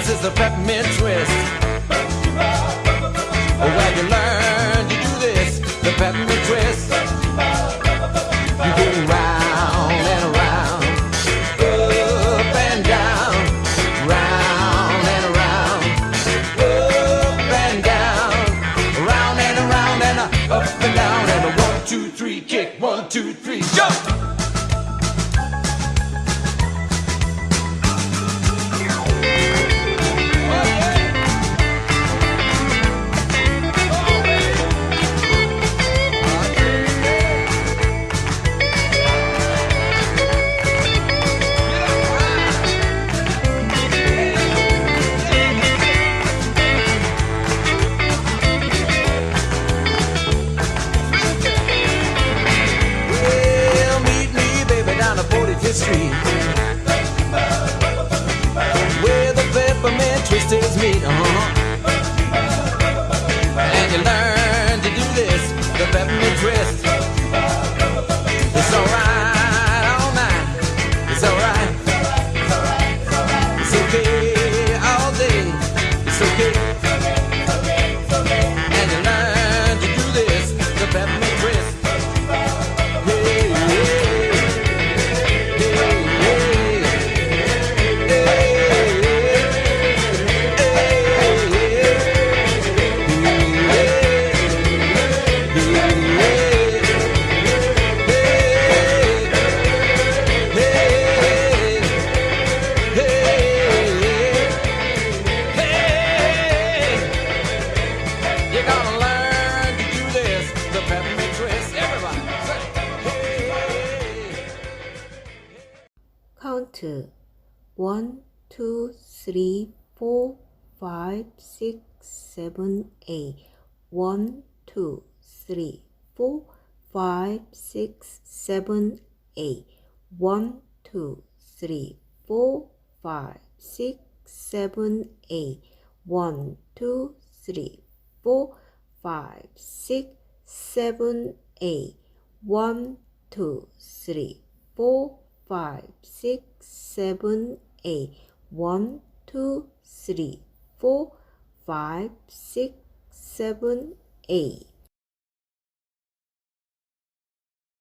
This is the Peppermint Twist. When you learn to do this, the Peppermint Twist, you go round and around, up and down, round and around, up and down, round and around, and up and down, and a 1, 2, 3 kick, 1, 2, 3 jump. Street where the Peppermint Twisters meet, and you learn to do this, the Peppermint Twist. It's alright all night, it's alright, it's okay all day, it's okay, and you learn to do this, the Peppermint Twist. Count 1, 2, 3, 4, 5, 6, 7, 8. 1, 2, 3, 4, 5, 6, 7, 8. 1, 2, 3, 4, 5, 6, 7, 8. 1, 2, 3, 4, 5, 6, 7, 8. 1, 2, 3, 4, 5, 6, 7, 8. 1, 2, 3, 4, 5, 6, 7, 8.